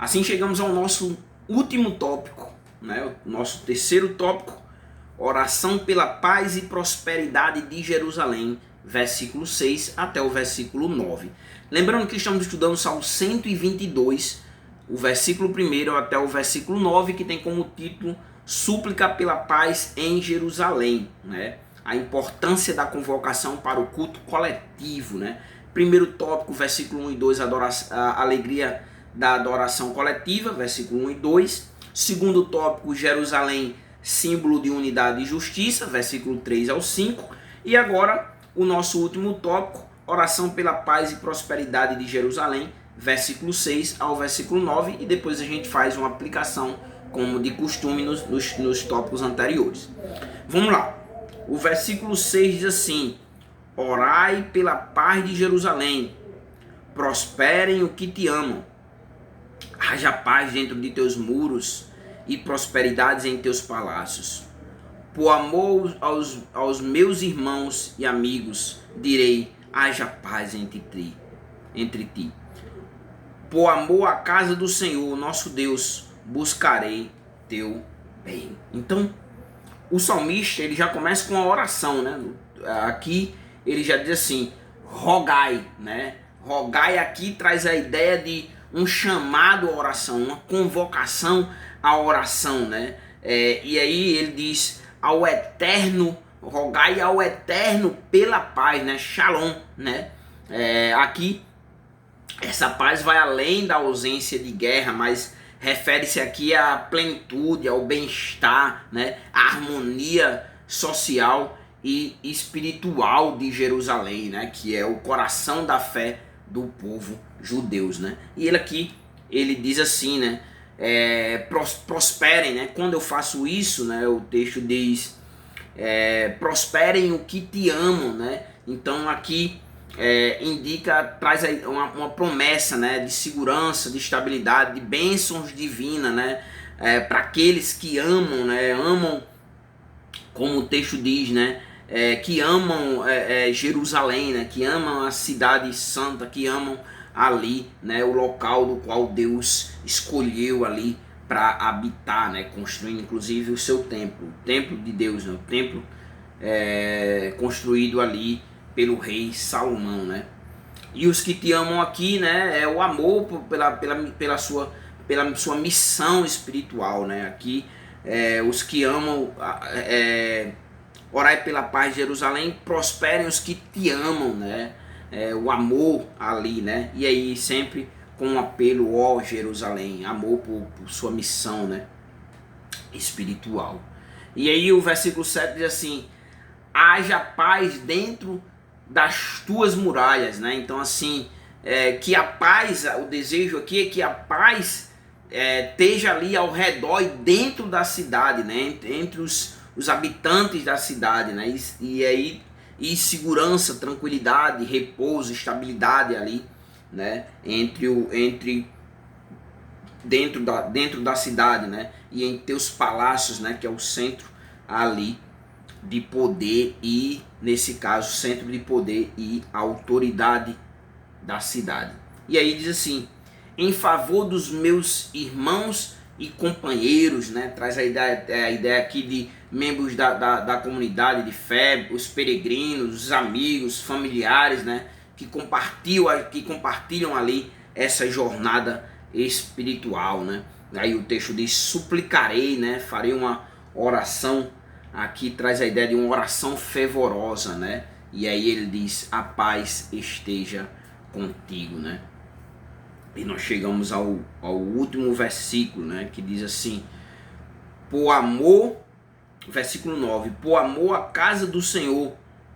Assim chegamos ao nosso último tópico, né? O nosso terceiro tópico, oração pela paz e prosperidade de Jerusalém, versículo 6 até o versículo 9. Lembrando que estamos estudando o Salmo 122, o versículo 1 até o versículo 9, que tem como título Súplica pela paz em Jerusalém, né? A importância da convocação para o culto coletivo, né? Primeiro tópico, versículo 1 e 2, a alegria da adoração coletiva, versículo 1 e 2. Segundo tópico, Jerusalém, símbolo de unidade e justiça, versículo 3 ao 5. E agora, o nosso último tópico, oração pela paz e prosperidade de Jerusalém, versículo 6 ao versículo 9. E depois a gente faz uma aplicação, como de costume nos tópicos anteriores. Vamos lá. O versículo 6 diz assim: orai pela paz de Jerusalém, prosperem o que te amam. Haja paz dentro de teus muros e prosperidades em teus palácios. Por amor aos meus irmãos e amigos, direi, haja paz entre ti. Por amor à casa do Senhor, nosso Deus, buscarei teu bem. Então, o salmista, ele já começa com uma oração, né? Aqui ele já diz assim, rogai, né? Rogai aqui traz a ideia de um chamado à oração, uma convocação à oração, né? E aí ele diz ao Eterno, rogai ao Eterno pela paz, né? Shalom, né? Aqui essa paz vai além da ausência de guerra, mas refere-se aqui à plenitude, ao bem-estar, né? À harmonia social e espiritual de Jerusalém, né? Que é o coração da fé do povo judeus, né? E ele aqui, ele diz assim, né? Prosperem, né? Quando eu faço isso, né? O texto diz, prosperem o que te amam, né? Então aqui indica, traz uma promessa, né? De segurança, de estabilidade, de bênçãos divinas, né? Para aqueles que amam, né? Amam, como o texto diz, né? Que amam Jerusalém, né? Que amam a cidade santa, que amam ali, né? O local do qual Deus escolheu ali para habitar, né? Construindo inclusive o seu templo, o templo de Deus, né? O templo construído ali pelo rei Salomão, né? E os que te amam aqui, né? É o amor pela sua missão espiritual, né? Aqui os que amam orai pela paz de Jerusalém, prosperem os que te amam, né? O amor ali, né? E aí sempre com um apelo, ó Jerusalém, amor por sua missão, né? Espiritual. E aí o versículo 7 diz assim, haja paz dentro das tuas muralhas, né? Então assim, que a paz, o desejo aqui é que a paz esteja ali ao redor e dentro da cidade, né? Entre os habitantes da cidade, né? E segurança, tranquilidade, repouso, estabilidade ali, né? Dentro da cidade, né? E em teus palácios, né? Que é o centro ali de poder e, nesse caso, centro de poder e autoridade da cidade. E aí diz assim, em favor dos meus irmãos e companheiros, né? Traz a ideia aqui de membros da comunidade de fé, os peregrinos, os amigos, familiares, né? Que compartilham ali essa jornada espiritual, né? Aí o texto diz, suplicarei, né? Farei uma oração. Aqui traz a ideia de uma oração fervorosa, né? E aí ele diz, a paz esteja contigo, né? E nós chegamos ao último versículo, né? Que diz assim, por amor, versículo 9, por amor à casa do Senhor,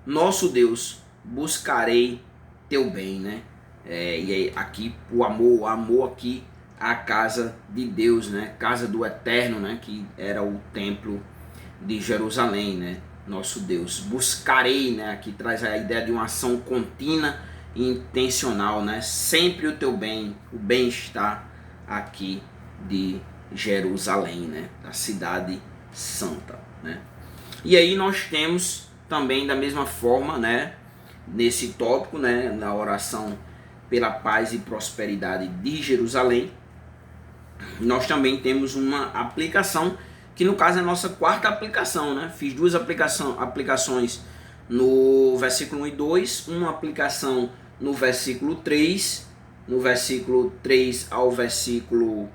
nosso Deus, buscarei teu bem, né? E aí aqui, por amor aqui, a casa de Deus, né? Casa do Eterno, né? Que era o templo de Jerusalém, né? Nosso Deus, buscarei, né? Aqui traz a ideia de uma ação contínua e intencional, né? Sempre o teu bem, o bem-estar aqui de Jerusalém, né? Da cidade santa, né? E aí nós temos também da mesma forma, né? Nesse tópico, né? Na oração pela paz e prosperidade de Jerusalém, nós também temos uma aplicação, que no caso é a nossa quarta aplicação, né? Fiz duas aplicações no versículo 1 e 2, uma aplicação no versículo 3, no versículo 3 ao versículo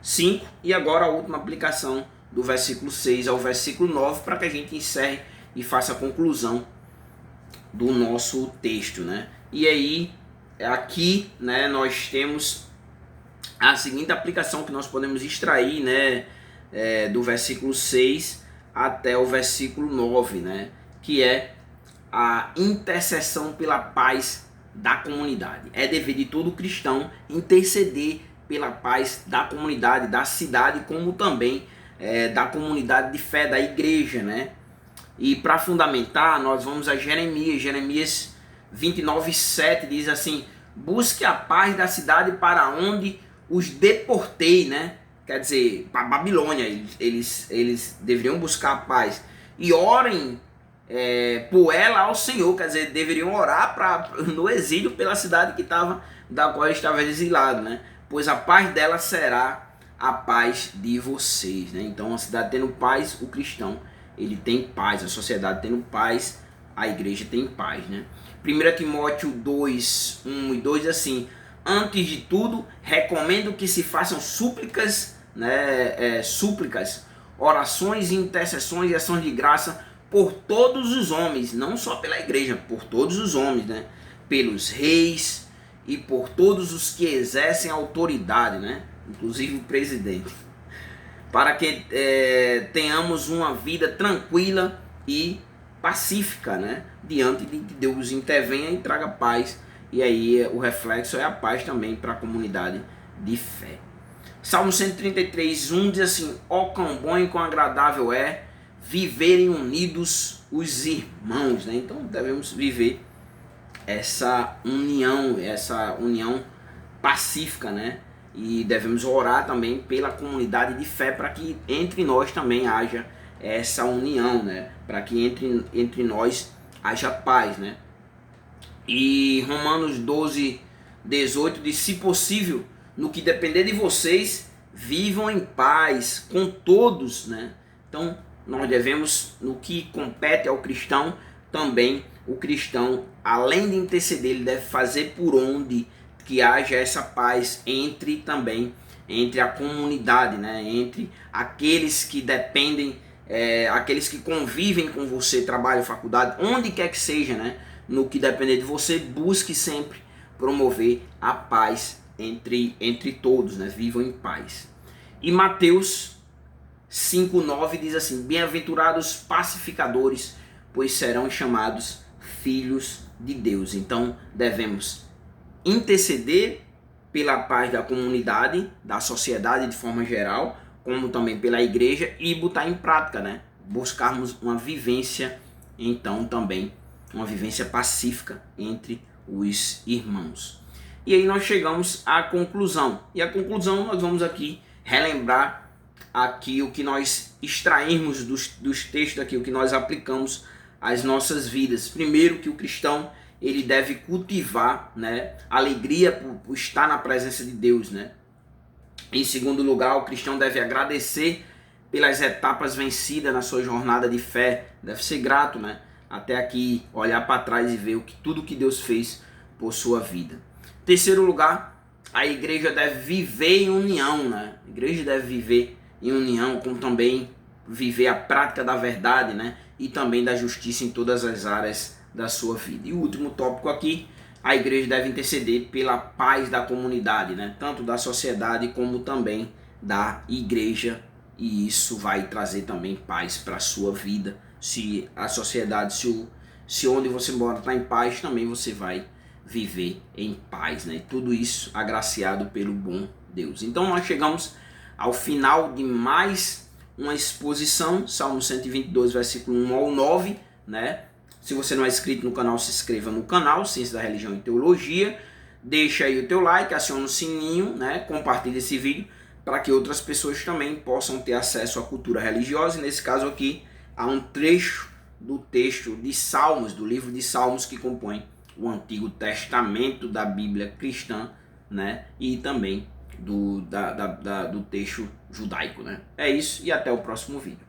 5, e agora a última aplicação do versículo 6 ao versículo 9, para que a gente encerre e faça a conclusão do nosso texto, né? E aí, aqui, né, nós temos a seguinte aplicação que nós podemos extrair, né, do versículo 6 até o versículo 9, né, que é a intercessão pela paz da comunidade. É dever de todo cristão interceder pela paz da comunidade, da cidade, como também da comunidade de fé, da igreja, né? E para fundamentar, nós vamos a Jeremias 29:7 diz assim: busque a paz da cidade para onde os deportei, né? Quer dizer, para Babilônia, eles deveriam buscar a paz e orem por ela ao Senhor, quer dizer, deveriam orar no exílio pela cidade da qual estava exilado, né? Pois a paz dela será a paz de vocês, né? Então, a cidade tendo paz, o cristão ele tem paz, a sociedade tendo paz, a igreja tem paz, né? 1 Timóteo 2, 1 e 2 assim: antes de tudo, recomendo que se façam súplicas, né, súplicas, orações, intercessões e ações de graça por todos os homens, não só pela igreja, por todos os homens, né? Pelos reis e por todos os que exercem autoridade, né? Inclusive o presidente, para que tenhamos uma vida tranquila e pacífica, né? Diante de que Deus intervenha e traga paz. E aí o reflexo é a paz também para a comunidade de fé. Salmo 133, 1 diz assim: ó quão bom e quão agradável é viverem unidos os irmãos, né? Então devemos viver essa união pacífica, né? E devemos orar também pela comunidade de fé para que entre nós também haja essa união, né? Para que entre nós haja paz, né? E Romanos 12, 18 diz: se possível, no que depender de vocês, vivam em paz com todos, né? Então, nós devemos, no que compete ao cristão, também o cristão, além de interceder, ele deve fazer por onde que haja essa paz entre a comunidade, né? Entre aqueles que dependem, aqueles que convivem com você, trabalho, faculdade, onde quer que seja, né? No que depender de você, busque sempre promover a paz entre todos, né? Vivam em paz. E Mateus 5:9 diz assim: bem-aventurados pacificadores, pois serão chamados filhos de Deus. Então devemos interceder pela paz da comunidade, da sociedade de forma geral, como também pela igreja, e botar em prática, né? Buscarmos uma vivência, então também uma vivência pacífica entre os irmãos. E aí nós chegamos à conclusão. E a conclusão nós vamos aqui relembrar aqui o que nós extraímos dos textos aqui, o que nós aplicamos às nossas vidas. Primeiro, que o cristão ele deve cultivar, né, alegria por estar na presença de Deus, né? Em segundo lugar, o cristão deve agradecer pelas etapas vencidas na sua jornada de fé, deve ser grato, né? Até aqui, olhar para trás e ver tudo que Deus fez por sua vida. Terceiro lugar, a igreja deve viver em união, né? A igreja deve viver em união, como também viver a prática da verdade, né? E também da justiça em todas as áreas da sua vida. E o último tópico aqui, a igreja deve interceder pela paz da comunidade, né? Tanto da sociedade como também da igreja, e isso vai trazer também paz para a sua vida. Se a sociedade, se onde você mora está em paz, também você vai viver em paz, né? Tudo isso agraciado pelo bom Deus. Então nós chegamos ao final de mais uma exposição, Salmo 122, versículo 1 ao 9, né? Se você não é inscrito no canal, se inscreva no canal Ciência da Religião e Teologia, deixa aí o teu like, aciona o sininho, né? Compartilha esse vídeo para que outras pessoas também possam ter acesso à cultura religiosa. E nesse caso aqui, há um trecho do texto de Salmos, do livro de Salmos, que compõe o Antigo Testamento da Bíblia cristã, né? E também do texto judaico, né? É isso e até o próximo vídeo.